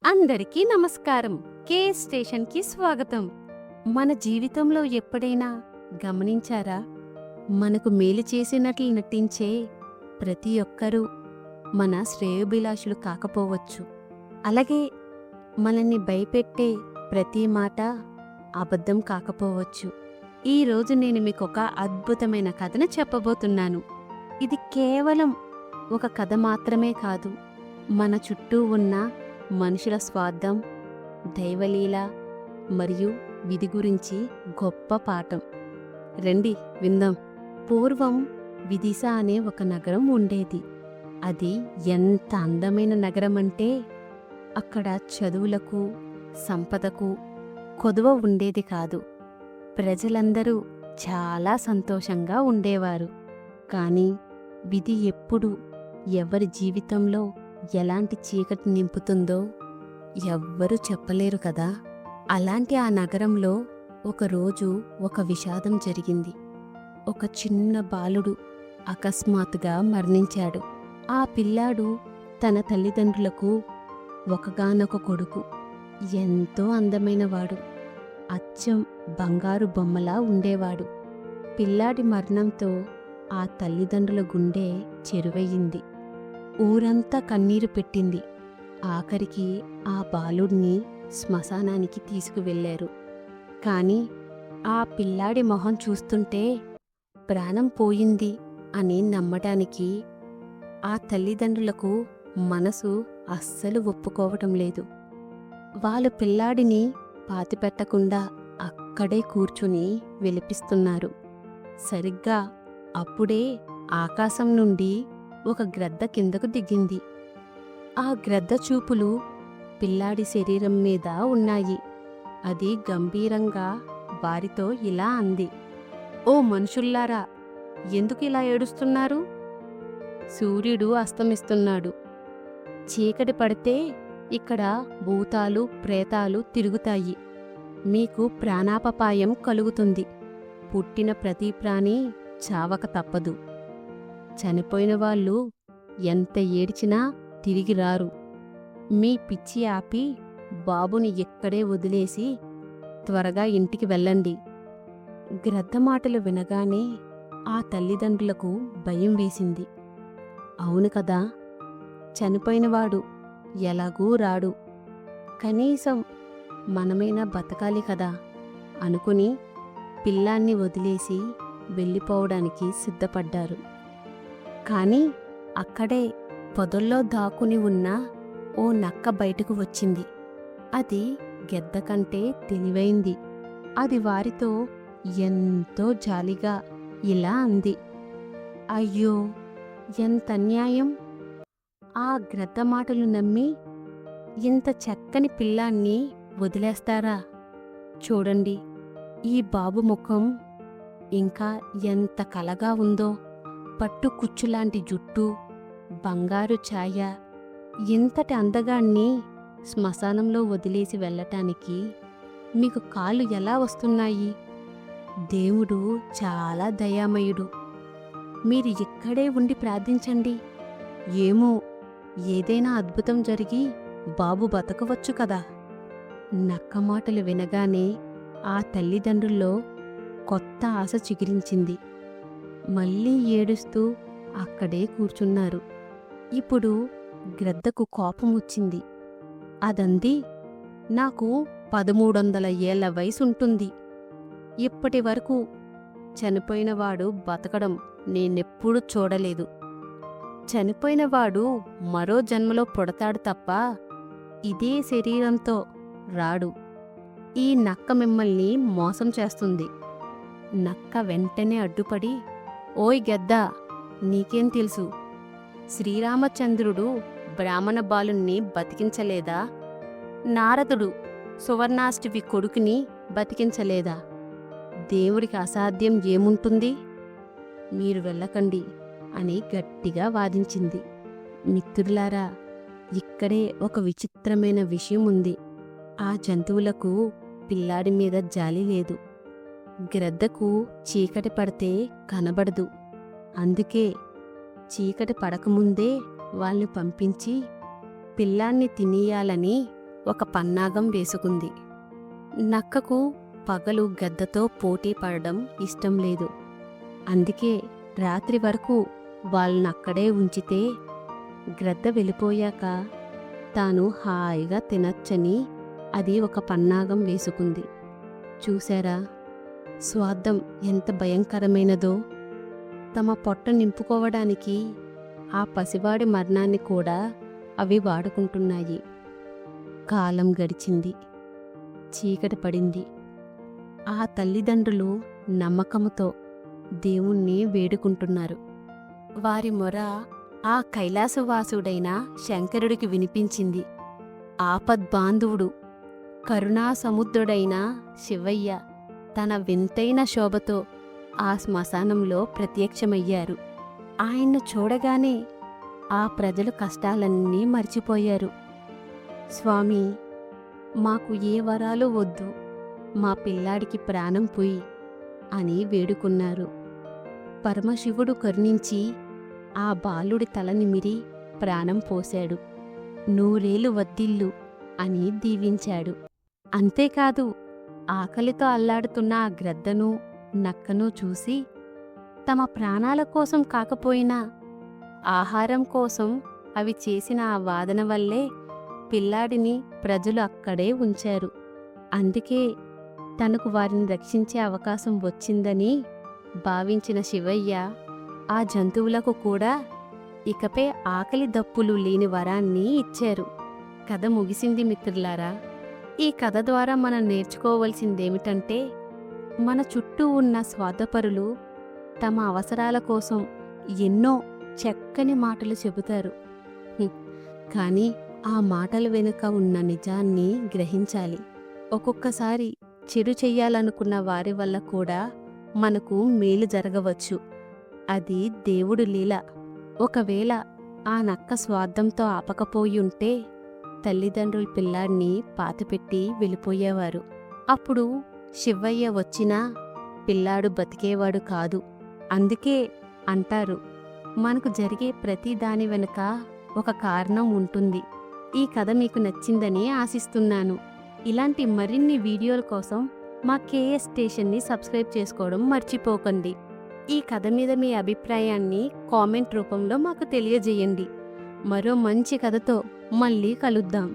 అందరికీ నమస్కారం. కే స్టేషన్కి స్వాగతం. మన జీవితంలో ఎప్పుడైనా గమనించారా? మనకు మేలు చేసినట్లు నటించే ప్రతి ఒక్కరూ మన శ్రేయోభిలాషులు కాకపోవచ్చు. అలాగే మనల్ని భయపెట్టే ప్రతి మాట అబద్ధం కాకపోవచ్చు. ఈరోజు నేను మీకొక అద్భుతమైన కథను చెప్పబోతున్నాను. ఇది కేవలం ఒక కథ మాత్రమే కాదు, మన చుట్టూ ఉన్న మనుషుల స్వార్థం, దైవలీల మరియు విధి గురించి గొప్ప పాఠం. రండి విందాం. పూర్వం విదిశ అనే ఒక నగరం ఉండేది. అది ఎంత అందమైన నగరం అంటే అక్కడ చదువులకు, సంపదకు కొదువ ఉండేది కాదు. ప్రజలందరూ చాలా సంతోషంగా ఉండేవారు. కానీ విధి ఎప్పుడు ఎవరి జీవితంలో ఎలాంటి చీకటి నింపుతుందో ఎవ్వరూ చెప్పలేరు కదా. అలాంటి ఆ నగరంలో ఒకరోజు ఒక విషాదం జరిగింది. ఒక చిన్న బాలుడు అకస్మాత్తుగా మరణించాడు. ఆ పిల్లాడు తన తల్లిదండ్రులకు ఒకగానొక కొడుకు. ఎంతో అందమైనవాడు. అచ్చం బంగారు బొమ్మలా ఉండేవాడు. పిల్లాడి మరణంతో ఆ తల్లిదండ్రుల గుండె చెరువయ్యింది. ఊరంతా కన్నీరు పెట్టింది. ఆఖరికి ఆ బాలుడిని శ్మశానానికి తీసుకువెళ్లారు. కాని ఆ పిల్లాడి మొహం చూస్తుంటే ప్రాణం పోయింది అని నమ్మటానికి ఆ తల్లిదండ్రులకు మనసు అస్సలు ఒప్పుకోవటం లేదు. వాళ్ళు పిల్లాడిని పాతిపెట్టకుండా అక్కడే కూర్చుని విలపిస్తున్నారు. సరిగ్గా అప్పుడే ఆకాశం నుండి ఒక గ్రద్ద కిందకు దిగింది. ఆ గ్రద్ద చూపులు పిల్లాడి శరీరం మీద ఉన్నాయి. అది గంభీరంగా వారితో ఇలా అంది, "ఓ మనుషుల్లారా, ఎందుకిలా ఏడుస్తున్నారు? సూర్యుడు అస్తమిస్తున్నాడు. చీకటి పడితే ఇక్కడ భూతాలు, ప్రేతాలు తిరుగుతాయి. మీకు ప్రాణాపపాయం కలుగుతుంది. పుట్టిన ప్రతి ప్రాణి చావక తప్పదు. చనిపోయిన వాళ్ళు ఎంత ఏడ్చినా తిరిగి రారు. మీ పిచ్చి ఆపి బాబుని ఎక్కడే వదిలేసి త్వరగా ఇంటికి వెళ్ళండి." గ్రద్ద మాటలు వినగానే ఆ తల్లిదండ్రులకు భయం వేసింది. అవును కదా, చనిపోయినవాడు ఎలాగూ రాడు, కనీసం మనమైనా బతకాలి కదా అనుకుని పిల్లాన్ని వదిలేసి వెళ్ళిపోవడానికి సిద్ధపడ్డారు. కాని అక్కడే పొదల్లో దాక్కుని ఉన్న ఓ నక్క బయటకు వచ్చింది. అది గెద్ద కంటే తెలివైంది. అది వారితో ఎంతో జాలిగా ఇలా అంది, "అయ్యో, ఎంత అన్యాయం! ఆ గ్రద్ద మాటలు నమ్మి ఇంత చక్కని పిల్లాన్ని వదిలేస్తారా? చూడండి, ఈ బాబు ముఖం ఇంకా ఎంత కలగా ఉందో. పట్టు కుచ్చులాంటి జుట్టు, బంగారు ఛాయ. ఇంతటి అందగాన్ని శ్మశానంలో వదిలేసి వెళ్ళటానికి మీకు కాళ్ళు ఎలా వస్తున్నాయి? దేవుడు చాలా దయామయుడు. మీరు ఇక్కడే ఉండి ప్రార్థించండి. ఏమో, ఏదైనా అద్భుతం జరిగి బాబు బతకవచ్చు కదా." నక్క మాటలు వినగానే ఆ తల్లిదండ్రుల్లో కొత్త ఆశ చిగురించింది. మళ్ళీ ఏడుస్తూ అక్కడే కూర్చున్నారు. ఇప్పుడు గ్రద్దకు కోపం వచ్చింది. అదంది, "నాకు 1300 ఏళ్ల వయసుంటుంది. ఇప్పటి వరకు చనిపోయినవాడు బతకడం నేనెప్పుడూ చూడలేదు. చనిపోయినవాడు మరో జన్మలో పుడతాడు తప్ప ఇదే శరీరంతో రాడు. ఈ నక్క మిమ్మల్ని మోసం చేస్తుంది." నక్క వెంటనే అడ్డుపడి, "ఓయ్ గెద్దా, నీకేం తెలుసు? శ్రీరామచంద్రుడు బ్రాహ్మణ బాలుణ్ణి బతికించలేదా? నారదుడు సువర్ణాష్టమి కొడుకుని బతికించలేదా? దేవుడికి అసాధ్యం ఏముంటుంది? మీరు వెళ్ళకండి" అని గట్టిగా వాదించింది. మిత్రులారా, ఇక్కడే ఒక విచిత్రమైన విషయం ఉంది. ఆ జంతువులకు పిల్లాడి మీద జాలి లేదు. గ్రద్దకు చీకటి పడితే కనబడదు. అందుకే చీకటి పడకముందే వాళ్ళని పంపించి పిల్లాన్ని తినేయాలని ఒక పన్నాగం వేసుకుంది. నక్కకు పగలు గద్దతో పోటీ పడడం ఇష్టం లేదు. అందుకే రాత్రి వరకు వాళ్ళనక్కడే ఉంచితే గ్రద్ద వెళ్ళిపోయాక తాను హాయిగా తినచ్చని అది ఒక పన్నాగం వేసుకుంది. చూశారా, స్వార్థం ఎంత భయంకరమైనదో! తమ పొట్ట నింపుకోవడానికి ఆ పసివాడి మరణాన్ని కూడా అవి వాడుకుంటున్నాయి. కాలం గడిచింది. చీకటి పడింది. ఆ తల్లిదండ్రులు నమ్మకముతో దేవుణ్ణి వేడుకుంటున్నారు. వారి మొర ఆ కైలాసవాసుడైన శంకరుడికి వినిపించింది. ఆపద్బాంధవుడు, కరుణాసముద్రుడైన శివయ్య తన వింతైన శోభతో ఆ శ్మశానంలో ప్రత్యక్షమయ్యారు. ఆయన్ను చూడగానే ఆ ప్రజలు కష్టాలన్నీ మర్చిపోయారు. స్వామీ, మాకు ఏ వరాలు వద్దు, మా పిల్లాడికి ప్రాణం పోయి అని వేడుకున్నారు. పరమశివుడు కరుణించి ఆ బాలుడి తల నిమిరి ప్రాణం పోశాడు. 100 ఏళ్ళు వద్దిల్లు అని దీవించాడు. అంతేకాదు, ఆకలితో అల్లాడుతున్న ఆ గ్రద్దను, నక్కను చూసి తమ ప్రాణాల కోసం కాకపోయినా ఆహారం కోసం అవి చేసిన ఆ వాదన వల్లే పిల్లాడిని ప్రజలు అక్కడే ఉంచారు. అందుకే తనకు వారిని రక్షించే అవకాశం వచ్చిందని భావించిన శివయ్య ఆ జంతువులకు కూడా ఇకపై ఆకలి దప్పులు లేని వరాన్ని ఇచ్చారు. కథ ముగిసింది మిత్రులారా. ఈ కథ ద్వారా మనం నేర్చుకోవలసిందేమిటంటే, మన చుట్టూ ఉన్న స్వార్థపరులు తమ అవసరాల కోసం ఎన్నో చక్కని మాటలు చెబుతారు. కానీ ఆ మాటల వెనుక ఉన్న నిజాన్ని గ్రహించాలి. ఒక్కొక్కసారి చెడు చెయ్యాలనుకున్న వారి వల్ల కూడా మనకు మేలు జరగవచ్చు. అది దేవుడు లీల. ఒకవేళ ఆ నక్క స్వార్థంతో ఆపకపోయుంటే తల్లిదండ్రులు పిల్లాడిని పాతిపెట్టి వెళ్ళిపోయేవారు. అప్పుడు శివయ్య వచ్చినా పిల్లాడు బతికేవాడు కాదు. అందుకే అంటారు, మనకు జరిగే ప్రతి దాని వెనుక ఒక కారణం ఉంటుంది. ఈ కథ మీకు నచ్చిందని ఆశిస్తున్నాను. ఇలాంటి మరిన్ని వీడియోల కోసం మా కేఎస్ స్టేషన్ని సబ్స్క్రైబ్ చేసుకోవడం మర్చిపోకండి. ఈ కథ మీద మీ అభిప్రాయాన్ని కామెంట్ రూపంలో మాకు తెలియజేయండి. మరో మంచి కథతో మళ్ళీ కలుద్దాం.